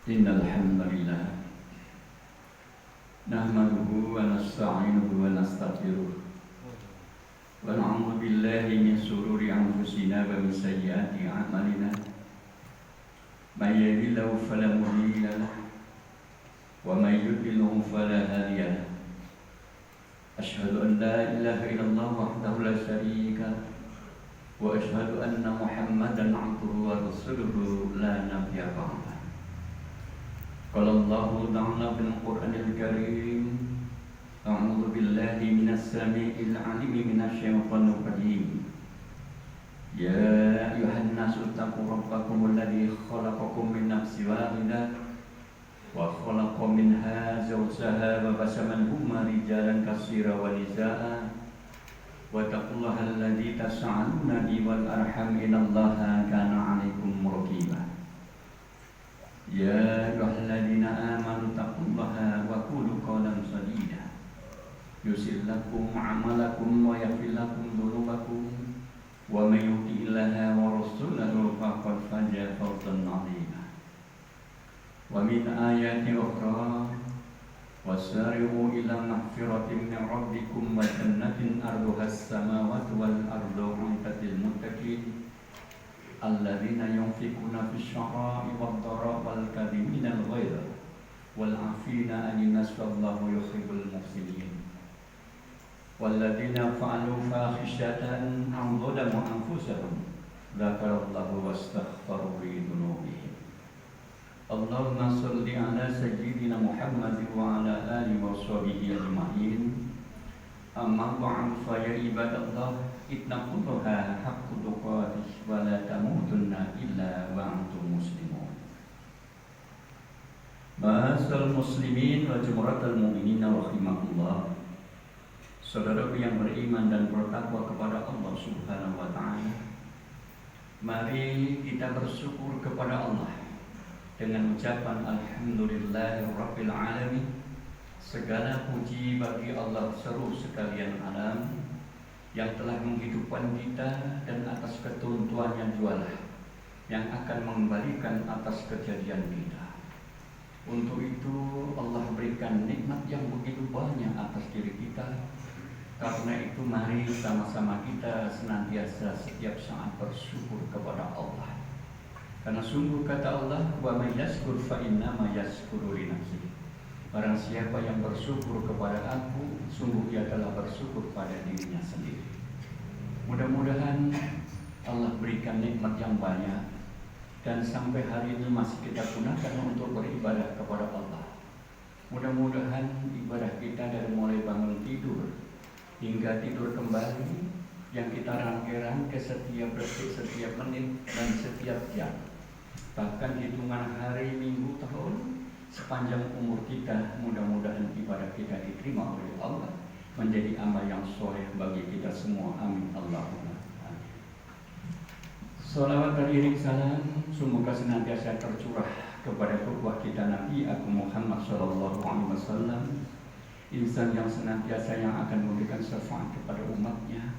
Innal hamdalillah nahmaduhu wa nasta'inuhu wa nastaghfiruh wa na'udzu billahi min shururi anfusina wa min sayyiati a'malina may yahdihillahu fala mudilla lahu wa may yudlilhu fala hadiya lahu asyhadu an la ilaha illallah wahdahu la syarika lahu wa asyhadu anna muhammadan 'abduhu wa rasuluhu la nabiyya ba'dahu. Qala Allahu ta'ala fil Qur'anil Karim a'udzu billahi minas samii'il 'aliim minasy syaithaanir rajiim. Ya ayyuhan nasu taqu rabbakumul ladzi khalaqakum min nafsin wahidah wa khalaqa minha zawjaha wa bassa minhuma rijalan katsiran wa nisaa'a wa taqullaha alladzi tas'aluna bihi wal arham innallaha kana 'alaikum raqiba. Ya ayyuhalladzina amanu taqullaha wa qulu qawlan sadida yuslih lakum a'malakum wa yaghfir lakum dhunubakum wa may yuti'illaha wa rasulahu faqad faza fawzan 'azima. Wa min ayati ukhra wasari'u ila maghfiratin min rabbikum wa jannatin arduha as-samawati wal ardu 'iddat lil muttaqin alladzina yunfiquna fis syara'i wad dharra wal kadhimina al ghaidha wal 'afina 'anil nas wallahu yuhibbul muhsinin walladzina fa'alu fahishatan aw dhalamu anfusahum dzakarallahu wastaghfaru li dzunubihim. Allahumma shalli 'ala sayyidina Muhammadin wa 'ala alihi wa sahbihi ajma'in. Amma ba'd fa ya ibadallah ittaqullaha haqqa tuqatih wa la tamutunna illa wa antum muslimun. Ma'asal muslimin wa jumratal mu'minin rahimakumullah. Saudara yang beriman dan bertakwa kepada Allah Subhanahu wa taala, mari kita bersyukur kepada Allah dengan ucapan alhamdulillahirabbil alamin. Segala puji bagi Allah seru sekalian alam yang telah menghidupkan kita dan atas ketentuannya jualah yang akan mengembalikan atas kejadian kita. Untuk itu Allah berikan nikmat yang begitu banyak atas diri kita. Karena itu mari sama-sama kita senantiasa setiap saat bersyukur kepada Allah. Karena sungguh kata Allah, wa may yashkur fa innama yashkuru li nafsihi. Barang siapa yang bersyukur kepada aku, sungguh ia telah bersyukur pada dirinya sendiri. Mudah-mudahan Allah berikan nikmat yang banyak dan sampai hari ini masih kita gunakan untuk beribadah kepada Allah. Mudah-mudahan ibadah kita dari mulai bangun tidur hingga tidur kembali yang kita rangkai-rangkai setiap detik, setiap menit, dan setiap jam, bahkan hitungan hari, minggu, tahun, sepanjang umur kita, mudah-mudahan ibadah kita diterima oleh Allah, menjadi amal yang soleh bagi kita semua. Amin Allahumma amin. Salawat dan iring salam semoga senantiasa tercurah kepada qudwah kita Nabi Agung Muhammad sallallahu alaihi wasallam, insan yang senantiasa yang akan memberikan syafaat kepada umatnya,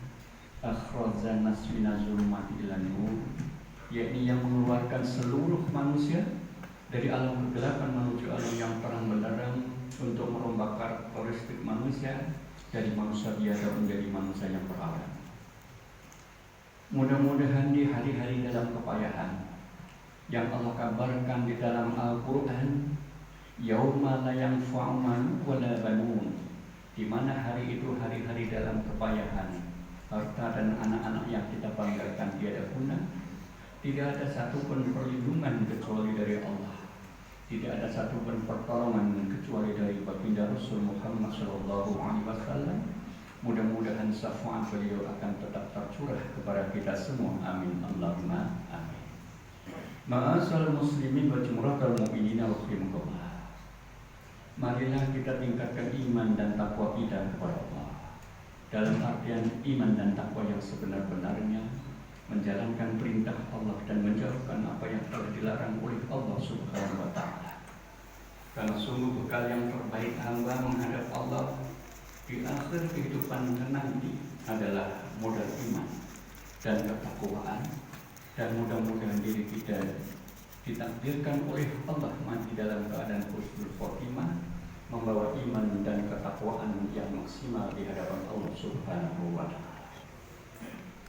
akhrajan nas minaz zulumati ilan nur, yakni yang mengeluarkan seluruh manusia dari alam kegelapan menuju alam yang terang benderang untuk merombak karakteristik manusia dari manusia biasa menjadi manusia yang beralam. Mudah-mudahan di hari-hari dalam kepayahan yang Allah kabarkan di dalam Al-Quran, yauma la yanfa'u malun wala banun, di mana hari itu hari-hari dalam kepayahan, harta dan anak-anak yang kita banggakan tiada guna. Tidak ada satupun perlindungan kecuali dari Allah. Tidak ada satupun pertolongan kecuali dari baginda Rasul Muhammad sallallahu alaihi wasallam. Mudah-mudahan syafaat beliau akan tetap tercurah kepada kita semua. Amin Allahumma amin. Ma'asal muslimin wa jumratal mu'minin rahimakumullah. Marilah kita tingkatkan iman dan takwa kita kepada Allah. Dalam artian iman dan takwa yang sebenar-benarnya, menjalankan perintah Allah dan menjauhkan apa yang telah dilarang oleh Allah Subhanahu wa taala. Karena sungguh bekal yang terbaik hamba menghadap Allah di akhir kehidupan nanti adalah modal iman dan ketakwaan, dan mudah-mudahan diri kita ditakdirkan oleh Allah mati dalam keadaan husnul khotimah, membawa iman dan ketakwaan yang maksimal di hadapan Allah Subhanahu wa taala.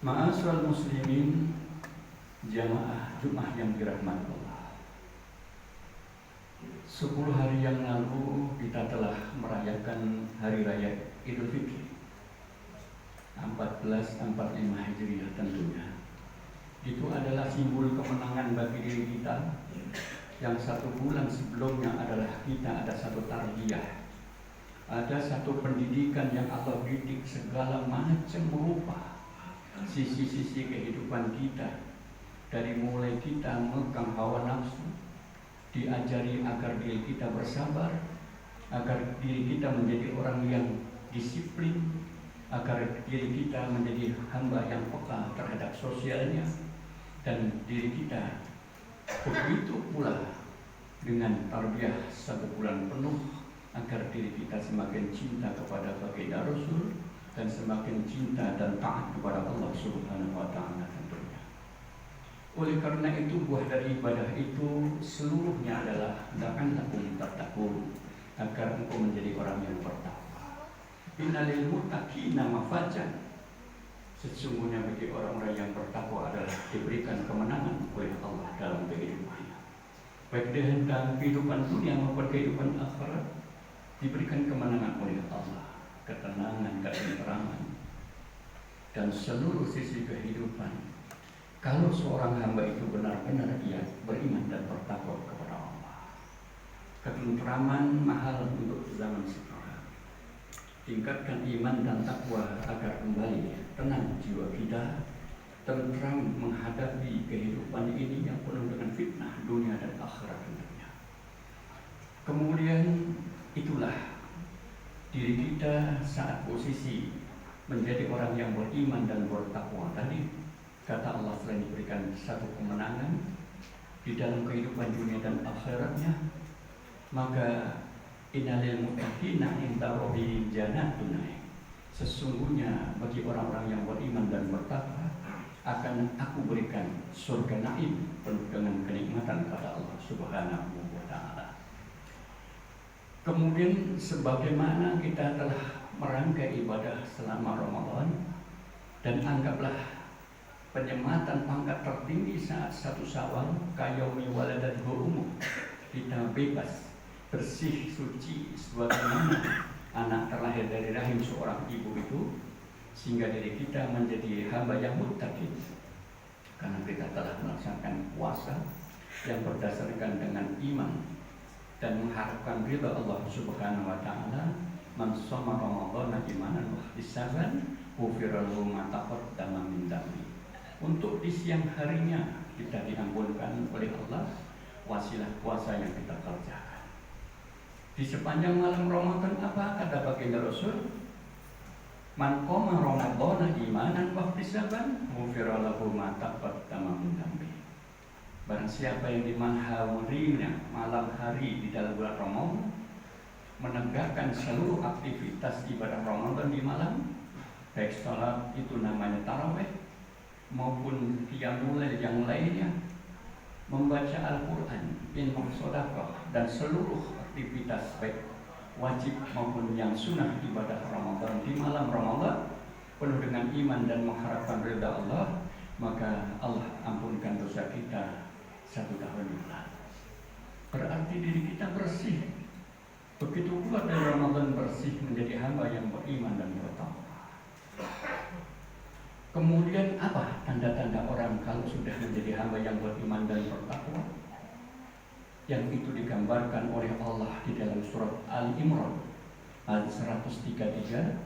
Ma'asyiral muslimin, jamaah Jumat yang dirahmati Allah. 10 hari yang lalu kita telah merayakan hari raya Idul Fitri 1445 Hijriah tentunya. Itu adalah simbol kemenangan bagi diri kita yang 1 bulan sebelumnya adalah kita ada satu tarbiyah, ada satu pendidikan yang Allah didik segala macam rupa sisi-sisi kehidupan kita, dari mulai kita memegang hawa nafsu, diajari agar diri kita bersabar, agar diri kita menjadi orang yang disiplin, agar diri kita menjadi hamba yang peka terhadap sosialnya, dan diri kita begitu pula dengan tarbiyah 1 bulan penuh agar diri kita semakin cinta kepada baginda Rasul dan semakin cinta dan taat kepada Allah Subhanahu wa taala tentunya. Oleh karena itu, buah dari ibadah itu seluruhnya adalah la'allakum tattaqun, agar engkau menjadi orang yang bertakwa. Innalil muttaqina mafajan, sesungguhnya bagi orang-orang yang bertakwa adalah diberikan kemenangan oleh Allah dalam kehidupannya, baik dalam kehidupan dunia maupun kehidupan akhirat. Diberikan kemenangan oleh Allah, ketenangan, ketenteraman, dan seluruh sisi kehidupan. Kalau seorang hamba itu benar-benar ia beriman dan bertakwa kepada Allah. Ketenteraman mahal untuk zaman sekarang. Tingkatkan iman dan takwa agar kembali tenang jiwa kita, tentram menghadapi kehidupan ini yang penuh dengan fitnah dunia dan akhirat tentunya. Kemudian itulah diri kita saat posisi menjadi orang yang beriman dan bertakwa tadi. Kata Allah, selain diberikan satu kemenangan di dalam kehidupan dunia dan akhiratnya, maka innalil muttaqina inda rabbihim jannatun na'im, sesungguhnya bagi orang-orang yang beriman dan bertakwa akan aku berikan surga naim penuh dengan kenikmatan kata Allah Subhanahu wa taala. Kemudian sebagaimana kita telah merangkai ibadah selama Ramadan, dan anggaplah penyematan pangkat tertinggi saat 1 Syawal kayaumi waladatuhu ummuh, kita bebas, bersih, suci sebagaimana anak terlahir dari rahim seorang ibu itu, sehingga diri kita menjadi hamba yang muttaqin karena kita telah melaksanakan puasa yang berdasarkan dengan iman dan mengharapkan ridha Allah Subhanahu wa taala. Man shoma Ramadhana imanan wa ihtisaban ghufira lahu ma taqaddama min dhanbi. Untuk di siang harinya kita diampunkan oleh Allah wasilah puasa yang kita kerjakan. Di sepanjang malam Ramadan apa kata baginda Rasul? Man qoma Ramadhana imanan wa ihtisaban ghufira lahu ma taqaddama min dhanbi. Barang siapa yang di malam hari di dalam bulan Ramadan menegakkan seluruh aktivitas ibadah Ramadan di malam, baik salat itu namanya tarawih maupun qiyamul lail yang lainnya, membaca Al-Quran, infak sedekah, dan seluruh aktivitas baik wajib maupun yang sunnah ibadah Ramadan di malam Ramadan penuh dengan iman dan mengharapkan ridha Allah, maka Allah ampunkan dosa kita 1 tahun yang lalu. Berarti diri kita bersih. Begitu pula dari Ramadan bersih menjadi hamba yang beriman dan bertakwa. Kemudian apa tanda-tanda orang kalau sudah menjadi hamba yang beriman dan bertakwa? Yang itu digambarkan oleh Allah di dalam surat Al-Imran ayat 133,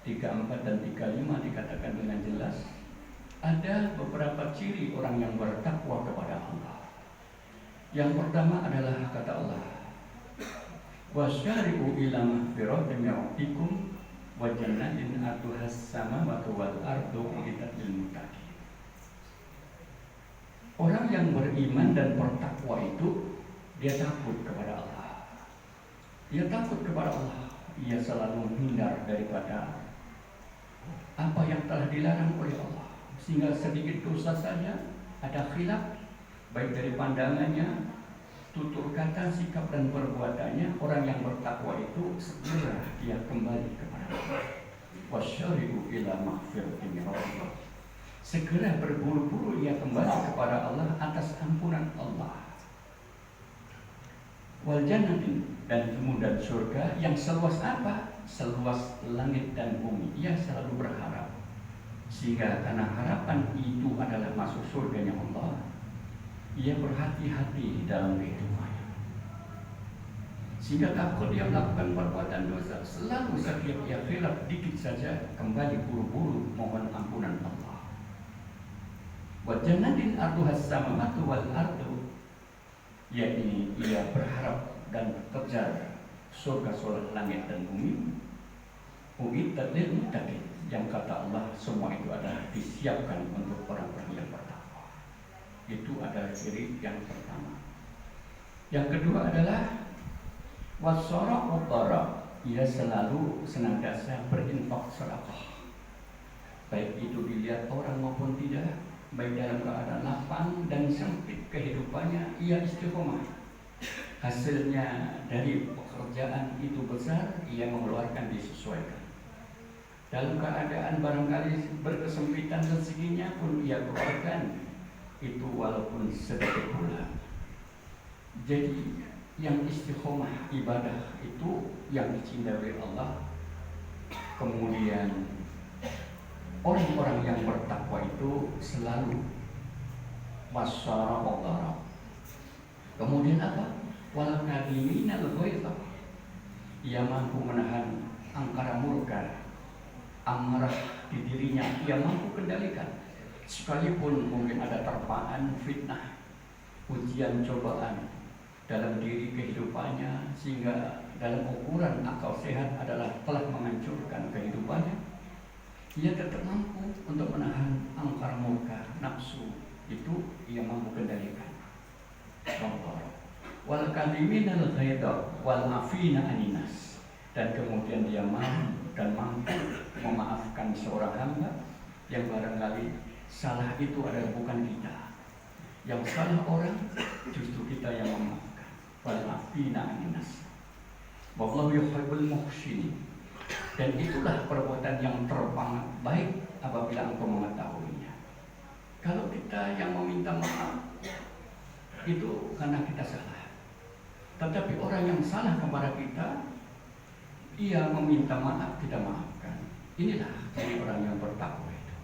34 dan 35 dikatakan dengan jelas, ada beberapa ciri orang yang bertakwa kepada Allah. Yang pertama adalah kata Allah, wasyari'u ila maghfiratin min rabbikum wa jannatin arduhas samawati wal ardu uiddat lil muttaqin. Orang yang beriman dan bertakwa itu dia takut kepada Allah. Dia takut kepada Allah. Ia selalu menghindar daripada apa yang telah dilarang oleh Allah. Sehingga sedikit dosa saja ada khilaf, baik dari pandangannya, tutur kata, sikap dan perbuatannya. Orang yang bertakwa itu segera dia kembali kepada Allah. Wasyari'u ila maghfiratin min rabbih. Segera berburu-buru ia kembali kepada Allah atas ampunan Allah. Wal jannatin, dan kemudian surga yang seluas apa? Seluas langit dan bumi. Ia selalu berharap, sehingga karena harapan itu adalah masuk surganya Allah, ia berhati-hati dalam kehidupannya, sehingga takut dia melakukan perbuatan dosa. Selalu setiap ia khilaf dikit saja kembali buru-buru mohon ampunan Allah. Wa jannatin arduhas samawati wal ardu, yakni ia berharap dan kejar surga langit dan bumi. Uiddat lil muttaqin, yang kata Allah semua itu adalah disiapkan untuk orang-orang yang bertakwa. Itu adalah ciri yang pertama. Yang kedua adalah wasara utara, ia selalu senantiasa berinfak sedekah, baik itu dilihat orang maupun tidak, baik dalam keadaan lapang dan sempit kehidupannya, ia istiqomah. Hasilnya dari pekerjaan itu besar, ia mengeluarkan disesuaikan. Dalam keadaan barangkali berkesempitan rezekinya pun ia keluarkan itu walaupun sedikit pula. Jadi yang istiqomah ibadah itu yang dicintai oleh Allah. Kemudian orang-orang yang bertakwa itu selalu masyara Allah. Kemudian apa? Wal kadhimina al-ghaidha, ia mampu menahan angkara murka, amarah di dirinya, ia mampu kendalikan. Sekalipun mungkin ada terpaan, fitnah, ujian, cobaan dalam diri kehidupannya, sehingga dalam ukuran akal sehat adalah telah menghancurkan kehidupannya, ia tetap mampu untuk menahan angkara murka, nafsu, itu ia mampu kendalikan. Wal kadhimina al-ghaidha wal afina aninas, dan kemudian dia mampu memaafkan seorang hamba yang barangkali salah itu adalah bukan kita, yang salah orang, justru kita yang memaafkan. Wal afina aninas, wallahu yuhibbul muhsinin, dan itulah perbuatan yang terpang baik apabila engkau mengetahuinya. Kalau kita yang meminta maaf itu karena kita salah, tetapi orang yang salah kepada kita, ia meminta maaf, kita maafkan. Inilah jadi orang yang bertakwa itu,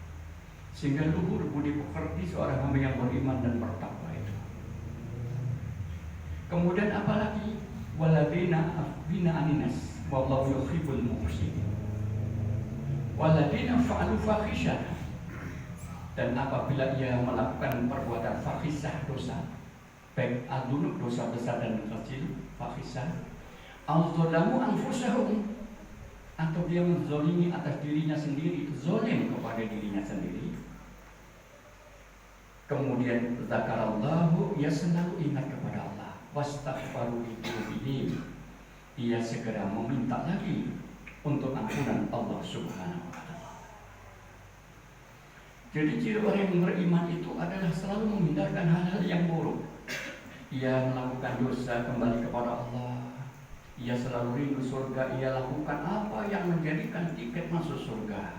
sehingga luhur budi pekerti seorang hamba yang beriman dan bertakwa itu. Kemudian apalagi waladina afina aninas wallahu yuhibbul muhsinin, waladina fa'alu fahisyah, dan apabila ia melakukan perbuatan fahisyah, dosa, baik al-dunub, dosa besar dan kecil, fahisyah, al-zolamu anfusahum, atau dia menzolimi atas dirinya sendiri, zolim kepada dirinya sendiri. Kemudian zakarallahu, ia selalu ingat kepada Allah, wastaghfaru lidzunubihim, ia segera meminta lagi untuk ampunan Allah Subhanahu wa ta'ala. Jadi ciri orang yang beriman itu adalah selalu menghindarkan hal-hal yang buruk. Ia melakukan dosa kembali kepada Allah, ia selalu rindu surga, ia lakukan apa yang menjadikan tiket masuk surga.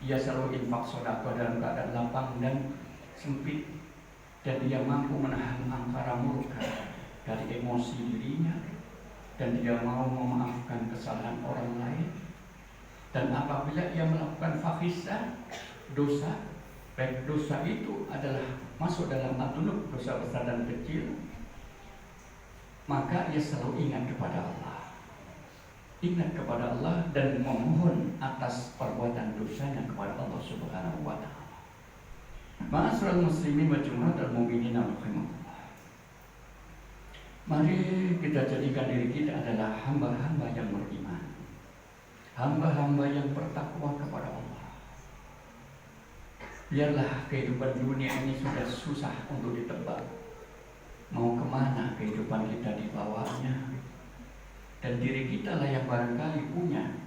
Ia selalu infak sedekah dalam keadaan lapang dan sempit, dan dia mampu menahan angkara murka dari emosi dirinya, dan dia mau memaafkan kesalahan orang lain. Dan apabila ia melakukan fahisyah, dosa, baik dosa itu adalah masuk dalam adunub, dosa besar dan kecil, maka ia selalu ingat kepada Allah, ingat kepada Allah dan memohon atas perbuatan dosanya kepada Allah Subhanahu wa ta'ala. Ma'asyiral muslimin wa jumhurul mu'minin rahimakumullah. Mari kita jadikan diri kita adalah hamba-hamba yang beriman, hamba-hamba yang bertakwa kepada Allah. Biarlah kehidupan dunia ini sudah susah untuk ditebak, mau kemana kehidupan kita dibawanya, dan diri kita lah yang barangkali punya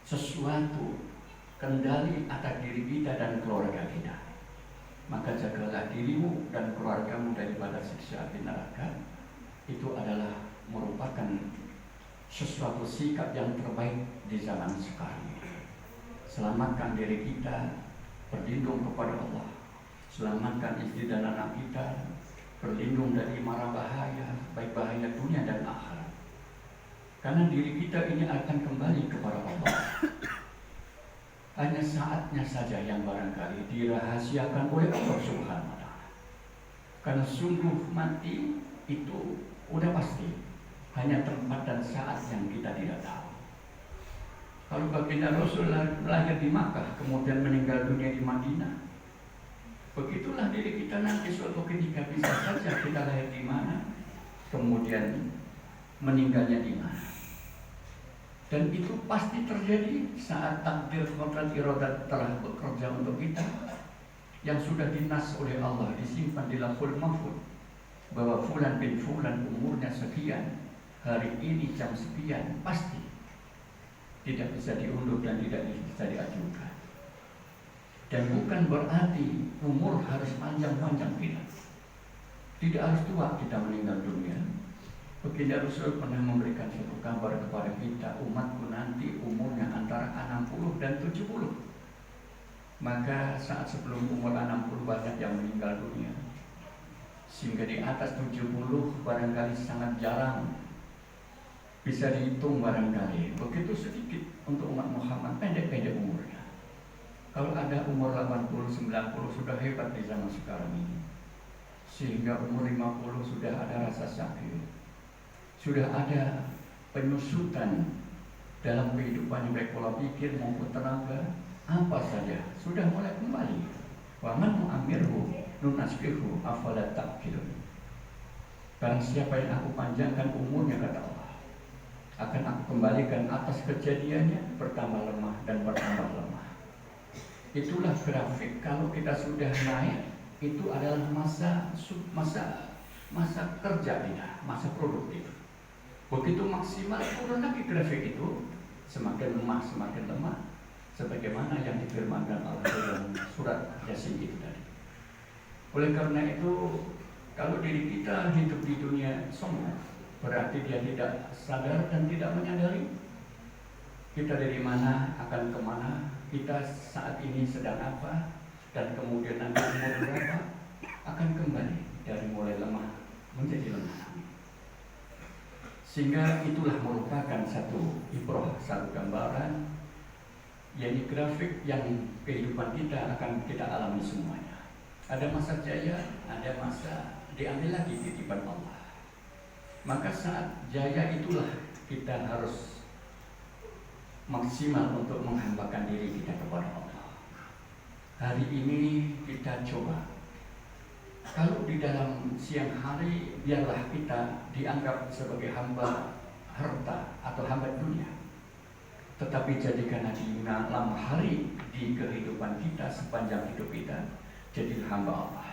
sesuatu kendali atas diri kita dan keluarga kita. maka jagalah dirimu dan keluargamu daripada siksa api neraka. Itu adalah merupakan sesuatu sikap yang terbaik di zaman sekarang. Selamatkan diri kita, berlindung kepada Allah. Selamatkan istri dan anak kita, berlindung dari mara bahaya, baik bahaya dunia dan akhirat. Karena diri kita ini akan kembali kepada Allah. Hanya saatnya saja yang barangkali dirahasiakan oleh Allah Subhanahu wa Ta'ala. Karena sungguh mati itu udah pasti, hanya tempat dan saat yang kita tidak tahu. Kalau baginda Rasul lahir di Makkah, kemudian meninggal dunia di Madinah, begitulah diri kita nanti suatu ketika bisa saja kita lahir di mana, kemudian meninggalnya di mana. Dan itu pasti terjadi saat takdir kodrat iradat telah bekerja untuk kita, yang sudah dinas oleh Allah, disimpan di Lauhul Mahfuz, bahwa fulan bin fulan umurnya sekian, hari ini jam sekian, pasti tidak bisa diundur dan tidak bisa diajukan. Dan bukan berarti umur harus panjang-panjang, tidak harus tua kita meninggal dunia. Baginda Rasul pernah memberikan satu kabar kepada kita, umatku nanti umurnya antara 60 dan 70. Maka saat sebelum umur 60 banyak yang meninggal dunia, sehingga di atas 70 barangkali sangat jarang, bisa dihitung barangkali. Begitu sedikit untuk umat Muhammad, pendek-pendek umurnya. Kalau ada umur 80, 90 sudah hebat di zaman sekarang ini. Sehingga umur 50 sudah ada rasa sakit, sudah ada penyusutan dalam kehidupan, baik pola pikir maupun tenaga, apa saja sudah mulai kembali. Wa man mu'ammirhu nunasbihu afala ta'qilun. Barang siapa yang aku panjangkan umurnya, kata Allah, akan aku kembalikan atas kejadiannya bertambah lemah dan bertambah lemah. Itulah grafik. Kalau kita sudah naik, itu adalah masa kerja kita, masa produktif. Begitu maksimal, turun lagi grafik itu, semakin lemah, semakin lemah, sebagaimana yang difirmankan Allah dalam surat Yasin itu tadi. Oleh karena itu, kalau diri kita hidup di dunia sombong, berarti dia tidak sadar dan tidak menyadari kita dari mana, akan kemana, kita saat ini sedang apa, dan kemudian nanti umur berapa, akan kembali dari mulai lemah menjadi lemah. Sehingga itulah merupakan satu ibrah, satu gambaran, yakni grafik yang kehidupan kita akan kita alami semuanya. Ada masa jaya, ada masa diambil lagi titipan Allah. Maka saat jaya itulah kita harus maksimal untuk menghambakan diri kita kepada Allah. Hari ini kita coba, kalau di dalam siang hari biarlah kita dianggap sebagai hamba harta atau hamba dunia, tetapi jadikanlah di malam hari di kehidupan kita sepanjang hidup kita jadi hamba Allah.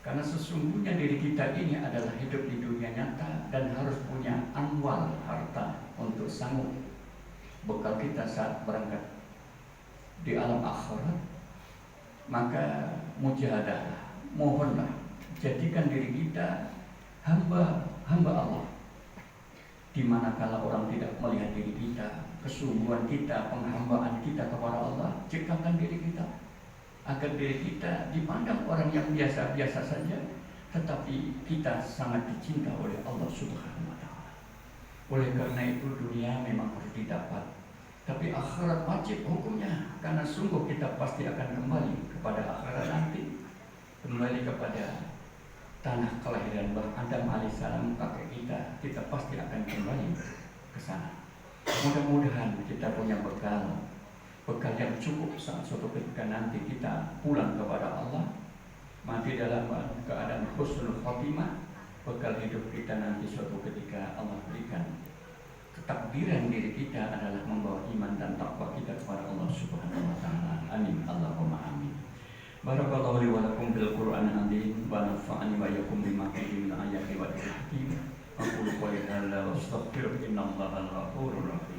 Karena sesungguhnya diri kita ini adalah hidup di dunia nyata dan harus punya amwal harta untuk sanggup bekal kita saat berangkat di alam akhirat. Maka mujahadah, mohonlah jadikan diri kita hamba Allah. Di manakala orang tidak melihat diri kita, kesungguhan kita, penghambaan kita kepada Allah, ciptakan diri kita agar diri kita dipandang orang yang biasa-biasa saja, tetapi kita sangat dicinta oleh Allah Subhanahu wa Ta'ala. Oleh karena itu dunia memang harus didapat, tapi akhirat wajib hukumnya, karena sungguh kita pasti akan kembali kepada akhirat nanti, kembali kepada tanah kelahiran Adam alaihissalam, kakek kita pasti akan kembali ke sana. Mudah-mudahan kita punya bekal yang cukup saat suatu ketika nanti kita pulang kepada Allah, mati dalam keadaan husnul khotimah. Bekal hidup kita nanti suatu ketika Allah berikan ketakdiran diri kita adalah membawa iman dan takwa kita kepada Allah Subhanahu wa Ta'ala. Amin. Allahumma amin. Barakallahu li wa lakum bil Qur'anil azim wa nafa'ani wa iyyakum bima fihi min ayati wa hakim. Aqulu qawli hadza wa astaghfiru innallaha ghafurur rahim.